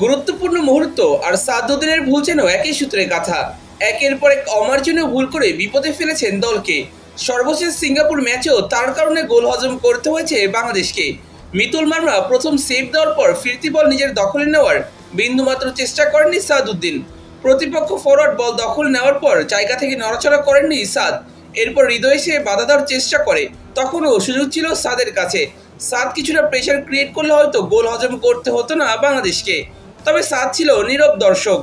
গুরুত্বপূর্ণ মুহূর্ত আর সাদউদ্দিনের ভুল যেন একই সূত্রে গাঁথা। একের পর এক অমার্জনীয় ভুল করে বিপদে ফেলেছেন দলকে। সর্বশেষ সিঙ্গাপুর ম্যাচেও তার কারণে গোল হজম করতে হয়েছে বাংলাদেশকে। মিতুল মারমা প্রথম সেভ দেওয়ার পর ফিরতি বল নিজের দখলে নেওয়ার বিন্দুমাত্র চেষ্টা করেননি সাদউদ্দিন। প্রতিপক্ষ ফরওয়ার্ড বল দখল নেওয়ার পর জায়গা থেকে নড়াচড়া করেননি সাদ। এরপর হৃদয় এসে বাধা দেওয়ার চেষ্টা করে, তখনও সুযোগ ছিল সাদের কাছে। সাদ কিছুটা প্রেশার ক্রিয়েট করলে হয়তো গোল হজম করতে হতো না বাংলাদেশকে। তবে সাদ ছিল নীরব দর্শক।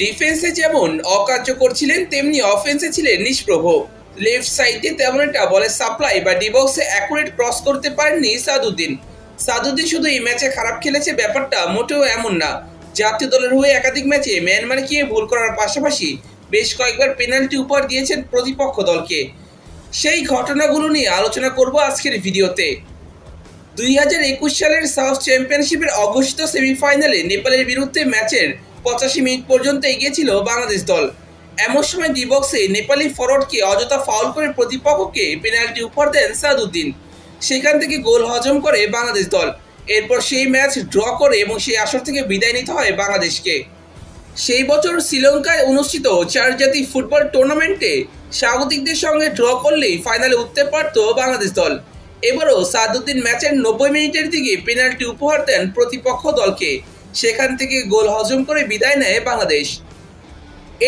ডিফেন্সে যেমন অকার্যকর ছিলেন, তেমনি অফেন্সে ছিলেন নিষ্প্রভ। লেফট সাইডে তেমন একটা বলের সাপ্লাই বা ডিবক্সে অ্যাকুরেট ক্রস করতে পারেননি সাদউদ্দিন। সাদউদ্দিন শুধু এই ম্যাচে খারাপ খেলেছে ব্যাপারটা মোটেও এমন না। জাতীয় দলের হয়ে একাধিক ম্যাচে মিয়ানমারকে ভুল করার পাশাপাশি বেশ কয়েকবার পেনাল্টি উপহার দিয়েছেন প্রতিপক্ষ দলকে। সেই ঘটনাগুলো নিয়ে আলোচনা করব আজকের ভিডিওতে। 2021 সালের সাউথ চ্যাম্পিয়নশিপের অঘোষিত সেমিফাইনালে নেপালের বিরুদ্ধে ম্যাচের 85 মিনিট পর্যন্ত এগিয়েছিল বাংলাদেশ দল। এমন সময় ডিবক্সে নেপালি ফরওয়ার্ডকে অযথা ফাউল করে প্রতিপক্ষকে পেনাল্টি উপহার দেন সাদউদ্দিন। সেখান থেকে গোল হজম করে বাংলাদেশ দল। এরপর সেই ম্যাচ ড্র করে এবং সেই আসর থেকে বিদায় নিতে হয় বাংলাদেশকে। সেই বছর শ্রীলঙ্কায় অনুষ্ঠিত 4 জাতি ফুটবল টুর্নামেন্টে স্বাগতিকদের সঙ্গে ড্র করলেই ফাইনালে উঠতে পারত বাংলাদেশ দল। এবারও সাদউদ্দিন ম্যাচের 90 মিনিটের দিকে পেনাল্টি উপহার দেন প্রতিপক্ষ দলকে। সেখান থেকে গোল হজম করে বিদায় নেয় বাংলাদেশ।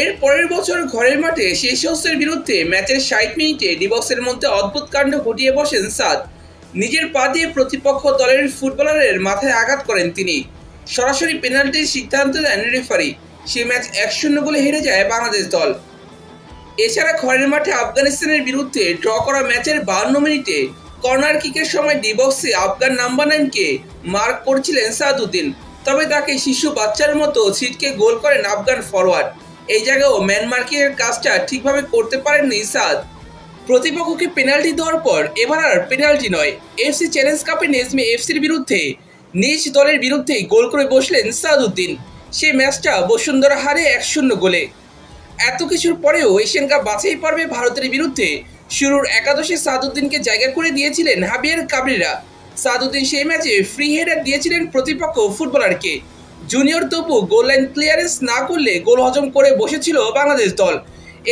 এর পরের বছর ঘরের মাঠে সেশলসের বিরুদ্ধে ম্যাচের 60 মিনিটে ডিবক্সের মধ্যে অদ্ভুত কাণ্ড ঘটিয়ে বসেন সাদ। নিজের পা দিয়ে প্রতিপক্ষ দলের ফুটবলারের মাথায় আঘাত করেন তিনি। সরাসরি পেনাল্টির সিদ্ধান্ত দেন রেফারি। সে ম্যাচ 1-0 গোলে হেরে যায় বাংলাদেশ দল। এছাড়া ঘরের মাঠে আফগানিস্তানের বিরুদ্ধে ড্র করা ম্যাচের 52 মিনিটে কর্নার কিকের সময় ডিবক্সে আফগান নাম্বার 9কে মার্ক করছিলেন সাদউদ্দিন। তবে তাকে শিশু বাচ্চার মতো ছিটকে গোল করেন আফগান ফরওয়ার্ড। এই জায়গায়ও ম্যান মার্কিংয়ের কাজটা ঠিকভাবে করতে পারেননি সাদ। প্রতিপক্ষকে পেনাল্টি দেওয়ার পর এবার আর পেনাল্টি নয়, এফসি চ্যালেঞ্জ কাপে নেজমে এফসির বিরুদ্ধে নিজ দলের বিরুদ্ধেই গোল করে বসলেন সাদউদ্দিন। সেই ম্যাচটা বসুন্ধরা হারে 1-0 গোলে। এত কিছুর পরেও এশিয়ান কাপ বাছাই পর্বে ভারতের বিরুদ্ধে শুরুর একাদশে সাদউদ্দিনকে জায়গা করে দিয়েছিলেন হাবিয়ার কাবরেরা। সাদউদ্দিন সেই ম্যাচে ফ্রি হেডার দিয়েছিলেন প্রতিপক্ষ ফুটবলারকে। জুনিয়র তবু গোল লাইন ক্লিয়ারেন্স না করলে গোল হজম করে বসেছিল বাংলাদেশ দল।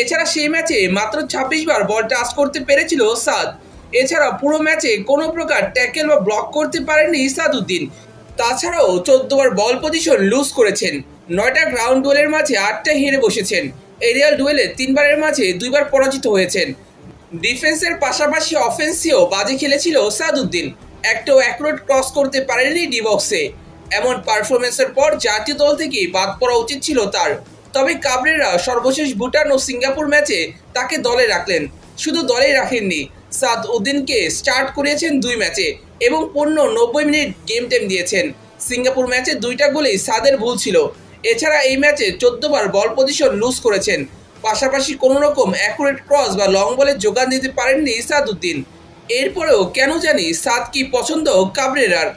এছাড়া সেই ম্যাচে মাত্র 26 বার বল টাচ করতে পেরেছিল সাদ। এছাড়া পুরো ম্যাচে কোনো প্রকার ট্যাকেল বা ব্লক করতে পারেননি সাদউদ্দিন। তাছাড়াও 14 বার বল পজিশন লুজ করেছেন। 9টা গ্রাউন্ড ডুয়েলের মাঝে 8টা হেরে বসেছেন। এরিয়াল ডুয়েলে 3 বারের মাঝে 2 বার পরাজিত হয়েছেন। ডিফেন্সের পাশাপাশি অফেন্সেও বাজে খেলেছিল সাদউদ্দিন। একটাও অ্যাকুরেট ক্রস করতে পারেনি ডিবক্সে। এমন পারফরমেন্সের পর জাতীয় দল থেকে বাদ পড়া উচিত ছিল তার। তবে কাবরেরা সর্বশেষ ভুটান ও সিঙ্গাপুর ম্যাচে তাকে দলে রাখলেন। শুধু দলেই রাখেননি, সাদউদ্দিনকে স্টার্ট করিয়েছেন 2 ম্যাচে এবং পূর্ণ 90 মিনিট গেম টাইম দিয়েছেন। সিঙ্গাপুর ম্যাচে 2টা গোলেই সাদের ভুল ছিল। এছাড়া এই ম্যাচে 14 বার বল পজিশন লুজ করেছেন। পাশাপাশি কোনো রকম অ্যাকুরেট ক্রস বা লং বলের যোগান দিতে পারেননি সাদউদ্দিন। এরপরেও কেন জানি সাদ কি পছন্দ কাবরেরার।